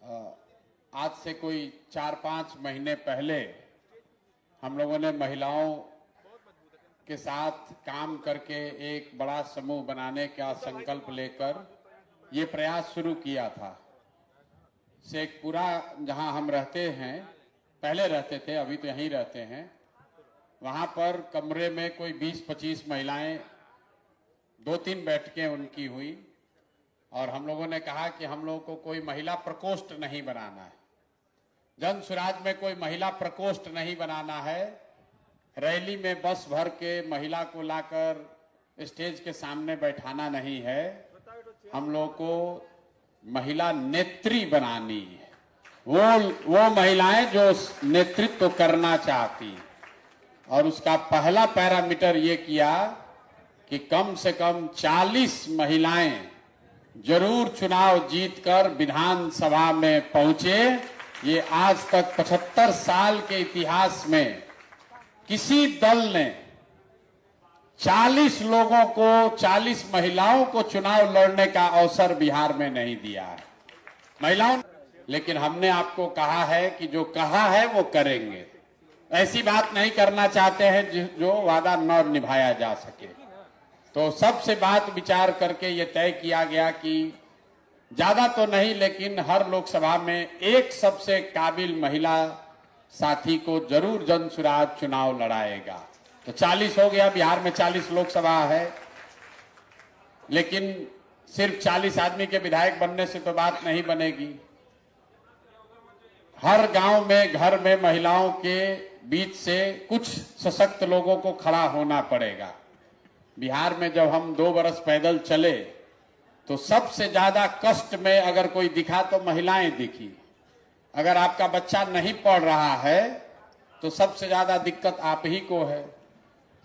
आज से कोई 4-5 महीने पहले हम लोगों ने महिलाओं के साथ काम करके एक बड़ा समूह बनाने का संकल्प लेकर ये प्रयास शुरू किया था। शेखपुरा जहां हम रहते हैं, पहले रहते थे, अभी तो यहीं रहते हैं, वहां पर कमरे में कोई 20-25 महिलाएं, 2-3 बैठकें उनकी हुई और हम लोगों ने कहा कि हम लोगों को कोई महिला प्रकोष्ठ नहीं बनाना है, जन स्वराज में कोई महिला प्रकोष्ठ नहीं बनाना है। रैली में बस भर के महिला को लाकर स्टेज के सामने बैठाना नहीं है, हम लोग को महिला नेत्री बनानी है। वो महिलाएं जो नेतृत्व करना चाहती, और उसका पहला पैरामीटर ये किया कि कम से कम 40 महिलाएं जरूर चुनाव जीतकर विधानसभा में पहुंचे। ये आज तक 75 साल के इतिहास में किसी दल ने 40 लोगों को, 40 महिलाओं को चुनाव लड़ने का अवसर बिहार में नहीं दिया है महिलाओं। लेकिन हमने आपको कहा है कि जो कहा है वो करेंगे, ऐसी बात नहीं करना चाहते हैं जो वादा न निभाया जा सके। तो सबसे बात विचार करके ये तय किया गया कि ज्यादा तो नहीं, लेकिन हर लोकसभा में एक सबसे काबिल महिला साथी को जरूर जन स्वराज चुनाव लड़ाएगा। तो 40 हो गया, बिहार में 40 लोकसभा है, लेकिन सिर्फ 40 आदमी के विधायक बनने से तो बात नहीं बनेगी। हर गांव में, घर में महिलाओं के बीच से कुछ सशक्त लोगों को खड़ा होना पड़ेगा। बिहार में जब हम 2 बरस पैदल चले तो सबसे ज्यादा कष्ट में अगर कोई दिखा तो महिलाएं दिखी। अगर आपका बच्चा नहीं पढ़ रहा है तो सबसे ज्यादा दिक्कत आप ही को है।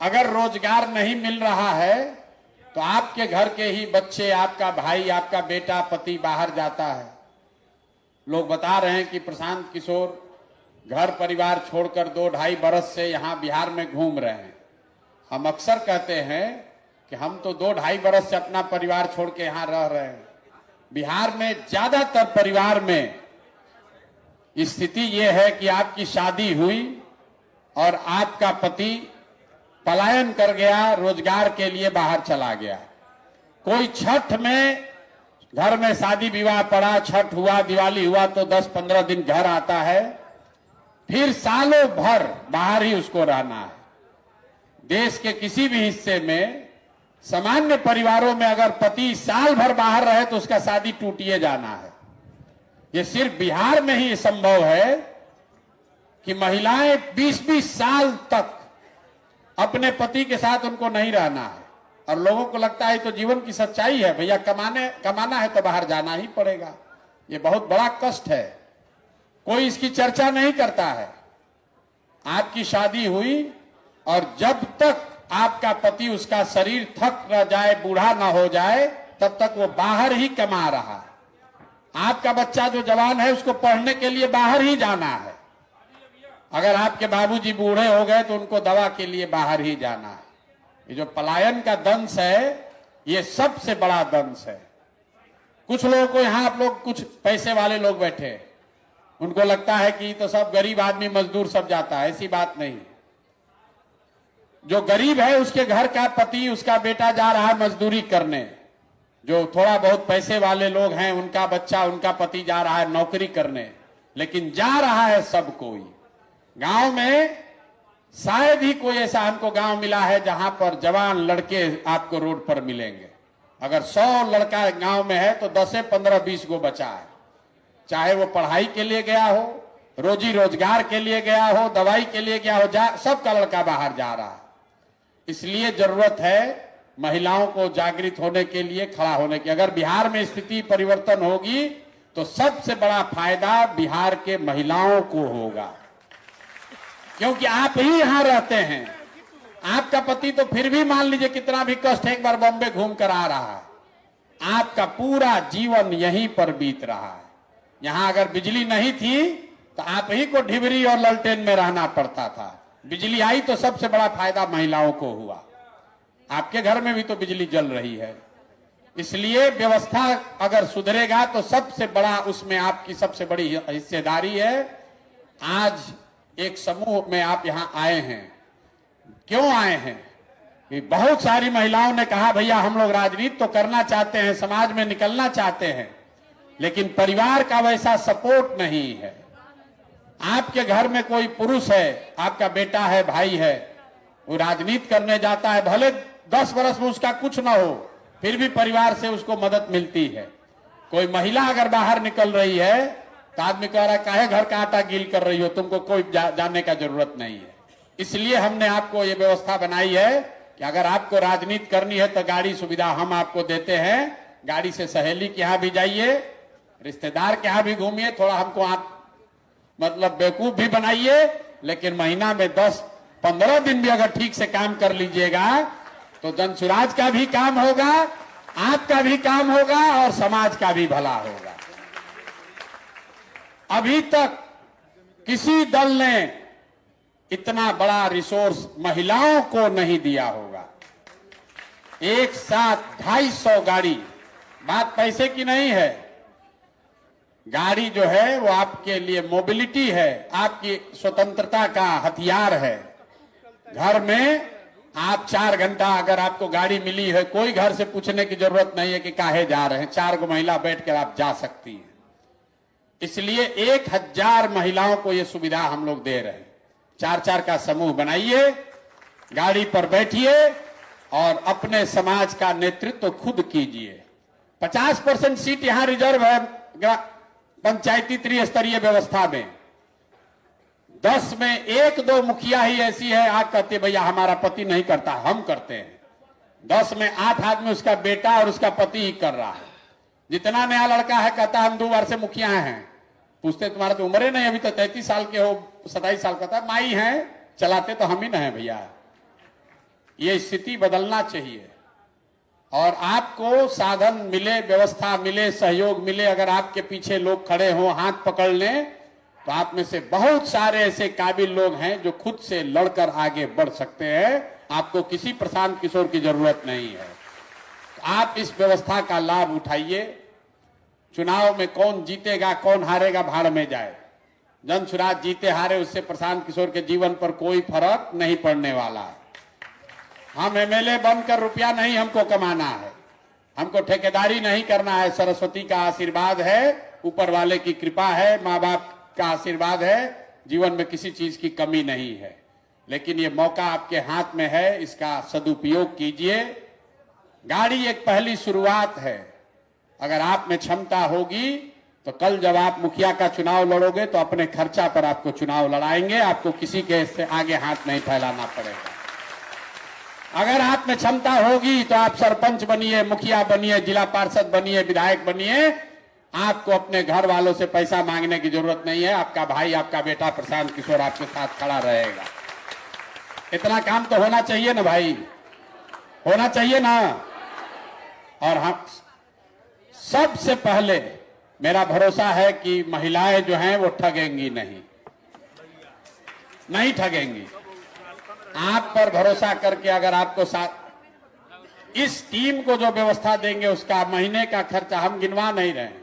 अगर रोजगार नहीं मिल रहा है तो आपके घर के ही बच्चे, आपका भाई, आपका बेटा, पति बाहर जाता है। लोग बता रहे हैं कि प्रशांत किशोर घर परिवार छोड़कर 2-2.5 बरस से यहां बिहार में घूम रहे हैं। हम अक्सर कहते हैं कि हम तो 2-2.5 बरस से अपना परिवार छोड़ के यहां रह रहे हैं। बिहार में ज्यादातर परिवार में स्थिति यह है कि आपकी शादी हुई और आपका पति पलायन कर गया, रोजगार के लिए बाहर चला गया। कोई छठ में घर में शादी विवाह पड़ा, छठ हुआ, दिवाली हुआ तो 10-15 दिन घर आता है, फिर सालों भर बाहर ही उसको रहना है। देश के किसी भी हिस्से में सामान्य परिवारों में अगर पति साल भर बाहर रहे तो उसका शादी टूटिए जाना है। ये सिर्फ बिहार में ही संभव है कि महिलाएं 20-20 साल तक अपने पति के साथ उनको नहीं रहना है, और लोगों को लगता है तो जीवन की सच्चाई है, भैया कमाना है तो बाहर जाना ही पड़ेगा। ये बहुत बड़ा कष्ट है, कोई इसकी चर्चा नहीं करता है। आपकी शादी हुई और जब तक आपका पति, उसका शरीर थक न जाए, बूढ़ा ना हो जाए, तब तक वो बाहर ही कमा रहा है। आपका बच्चा जो जवान है उसको पढ़ने के लिए बाहर ही जाना है। अगर आपके बाबूजी बूढ़े हो गए तो उनको दवा के लिए बाहर ही जाना है। ये जो पलायन का दंश है, ये सबसे बड़ा दंश है। कुछ लोगों को यहां, आप लोग कुछ पैसे वाले लोग बैठे, उनको लगता है कि तो सब गरीब आदमी मजदूर सब जाता है। ऐसी बात नहीं। जो गरीब है उसके घर का पति, उसका बेटा जा रहा है मजदूरी करने। जो थोड़ा बहुत पैसे वाले लोग हैं, उनका बच्चा, उनका पति जा रहा है नौकरी करने। लेकिन जा रहा है सब कोई। गांव में शायद ही कोई ऐसा हमको गांव मिला है जहां पर जवान लड़के आपको रोड पर मिलेंगे। अगर 100 लड़का गांव में है तो 10-15-20 गो बचा है। चाहे वो पढ़ाई के लिए गया हो, रोजी रोजगार के लिए गया हो, दवाई के लिए गया हो, सबका लड़का बाहर जा रहा है। इसलिए जरूरत है महिलाओं को जागृत होने के लिए, खड़ा होने की। अगर बिहार में स्थिति परिवर्तन होगी तो सबसे बड़ा फायदा बिहार के महिलाओं को होगा, क्योंकि आप ही यहां रहते हैं। आपका पति तो फिर भी मान लीजिए कितना भी कष्ट है, एक बार बॉम्बे घूम कर आ रहा है, आपका पूरा जीवन यहीं पर बीत रहा है। यहां अगर बिजली नहीं थी तो आप ही को ढिबरी और ललटेन में रहना पड़ता था। बिजली आई तो सबसे बड़ा फायदा महिलाओं को हुआ। आपके घर में भी तो बिजली जल रही है। इसलिए व्यवस्था अगर सुधरेगा तो सबसे बड़ा उसमें आपकी सबसे बड़ी हिस्सेदारी है। आज एक समूह में आप यहां आए हैं, क्यों आए हैं कि बहुत सारी महिलाओं ने कहा भैया हम लोग राजनीति तो करना चाहते हैं, समाज में निकलना चाहते हैं, लेकिन परिवार का वैसा सपोर्ट नहीं है। आपके घर में कोई पुरुष है, आपका बेटा है, भाई है, वो राजनीति करने जाता है, भले 10 वर्ष में उसका कुछ ना हो, फिर भी परिवार से उसको मदद मिलती है। कोई महिला अगर बाहर निकल रही है तो आदमी कह रहा है काहे घर का आटा गील कर रही हो, तुमको कोई जाने का जरूरत नहीं है। इसलिए हमने आपको ये व्यवस्था बनाई है कि अगर आपको राजनीति करनी है तो गाड़ी सुविधा हम आपको देते हैं। गाड़ी से सहेली के यहाँ भी जाइए, रिश्तेदार के यहाँ भी घूमिए, थोड़ा हमको आप मतलब बेवकूफ भी बनाइए, लेकिन महीना में 10-15 दिन भी अगर ठीक से काम कर लीजिएगा तो जनसुराज का भी काम होगा, आपका भी काम होगा और समाज का भी भला होगा। अभी तक किसी दल ने इतना बड़ा रिसोर्स महिलाओं को नहीं दिया होगा। एक साथ 250 गाड़ी, बात पैसे की नहीं है, गाड़ी जो है वो आपके लिए मोबिलिटी है, आपकी स्वतंत्रता का हथियार है। घर में आप 4 घंटा अगर आपको गाड़ी मिली है, कोई घर से पूछने की जरूरत नहीं है कि काहे जा रहे हैं, 4 गो महिला बैठकर आप जा सकती हैं। इसलिए 1000 महिलाओं को ये सुविधा हम लोग दे रहे हैं। 4-4 का समूह बनाइए, गाड़ी पर बैठिए और अपने समाज का नेतृत्व खुद कीजिए। 50% सीट यहां रिजर्व है पंचायती त्रिस्तरीय व्यवस्था में। 10 में 1-2 मुखिया ही ऐसी है, आज कहते भैया हमारा पति नहीं करता, हम करते हैं। 10 में 8 आदमी उसका बेटा और उसका पति ही कर रहा है। जितना नया लड़का है कहता हम 2 बार से मुखिया हैं, पूछते तुम्हारा तो उम्र नहीं, अभी तो 33 साल के हो, 27 साल का था, माई है, चलाते तो हम ही ना है भैया। ये स्थिति बदलना चाहिए और आपको साधन मिले, व्यवस्था मिले, सहयोग मिले, अगर आपके पीछे लोग खड़े हों, हाथ पकड़ लें, तो आप में से बहुत सारे ऐसे काबिल लोग हैं जो खुद से लड़कर आगे बढ़ सकते हैं। आपको किसी प्रशांत किशोर की जरूरत नहीं है। आप इस व्यवस्था का लाभ उठाइए। चुनाव में कौन जीतेगा कौन हारेगा भाड़ में जाए, जनसुराज जीते हारे उससे प्रशांत किशोर के जीवन पर कोई फर्क नहीं पड़ने वाला है। हम एमएलए बनकर रुपया नहीं हमको कमाना है, हमको ठेकेदारी नहीं करना है। सरस्वती का आशीर्वाद है, ऊपर वाले की कृपा है, माँ बाप का आशीर्वाद है, जीवन में किसी चीज की कमी नहीं है। लेकिन ये मौका आपके हाथ में है, इसका सदुपयोग कीजिए। गाड़ी एक पहली शुरुआत है। अगर आप में क्षमता होगी तो कल जब आप मुखिया का चुनाव लड़ोगे तो अपने खर्चा पर आपको चुनाव लड़ाएंगे, आपको किसी के से आगे हाथ नहीं फैलाना पड़ेगा। अगर आप में क्षमता होगी तो आप सरपंच बनिए, मुखिया बनिए, जिला पार्षद बनिए, विधायक बनिए। आपको अपने घर वालों से पैसा मांगने की जरूरत नहीं है। आपका भाई, आपका बेटा प्रशांत किशोर आपके साथ खड़ा रहेगा। इतना काम तो होना चाहिए ना भाई, होना चाहिए ना। और हम सबसे पहले मेरा भरोसा है कि महिलाएं जो हैं वो ठगेंगी नहीं ठगेंगी। आप पर भरोसा करके अगर आपको इस टीम को जो व्यवस्था देंगे उसका महीने का खर्चा हम गिनवा नहीं रहे हैं,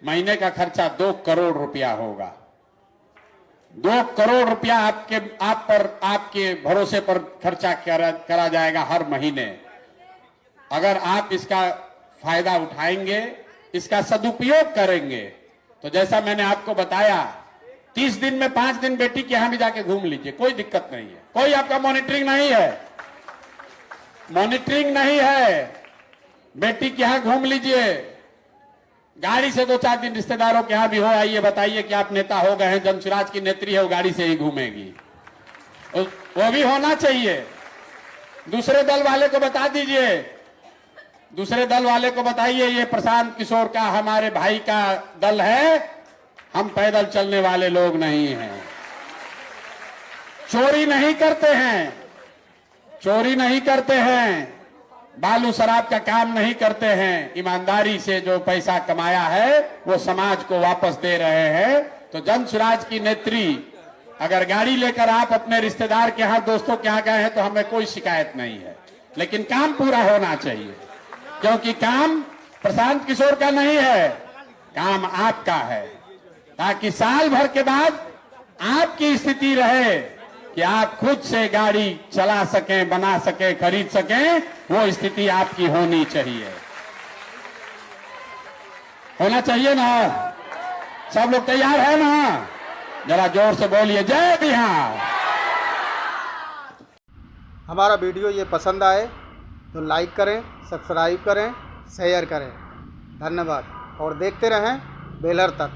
महीने का खर्चा 2 करोड़ रुपया होगा। 2 करोड़ रुपया आपके भरोसे पर खर्चा करा जाएगा हर महीने। अगर आप इसका फायदा उठाएंगे, इसका सदुपयोग करेंगे, तो जैसा मैंने आपको बताया 30 दिन में 5 दिन बेटी के यहां भी जाके घूम लीजिए, कोई दिक्कत नहीं है। कोई आपका मॉनिटरिंग नहीं है, मॉनिटरिंग नहीं है। बेटी के यहां घूम लीजिए, गाड़ी से 2-4 दिन रिश्तेदारों के यहां भी हो आइए, बताइए कि आप नेता हो गए हैं, जनसुराज की नेत्री है, वो गाड़ी से ही घूमेगी। वो भी होना चाहिए। दूसरे दल वाले को बता दीजिए, दूसरे दल वाले को बताइए ये प्रशांत किशोर का, हमारे भाई का दल है, हम पैदल चलने वाले लोग नहीं हैं, चोरी नहीं करते हैं, चोरी नहीं करते हैं, बालू शराब का काम नहीं करते हैं, ईमानदारी से जो पैसा कमाया है वो समाज को वापस दे रहे हैं। तो जनसुराज की नेत्री अगर गाड़ी लेकर आप अपने रिश्तेदार के यहाँ, दोस्तों के यहाँ गए हैं तो हमें कोई शिकायत नहीं है, लेकिन काम पूरा होना चाहिए। क्योंकि काम प्रशांत किशोर का नहीं है, काम आपका है, ताकि साल भर के बाद आपकी स्थिति रहे कि आप खुद से गाड़ी चला सकें, बना सकें, खरीद सकें। वो स्थिति आपकी होनी चाहिए, होना चाहिए ना। सब लोग तैयार है ना? जरा जोर से बोलिए जय बिहार। हमारा वीडियो ये पसंद आए तो लाइक करें, सब्सक्राइब करें, शेयर करें। धन्यवाद और देखते रहें बेलर तक।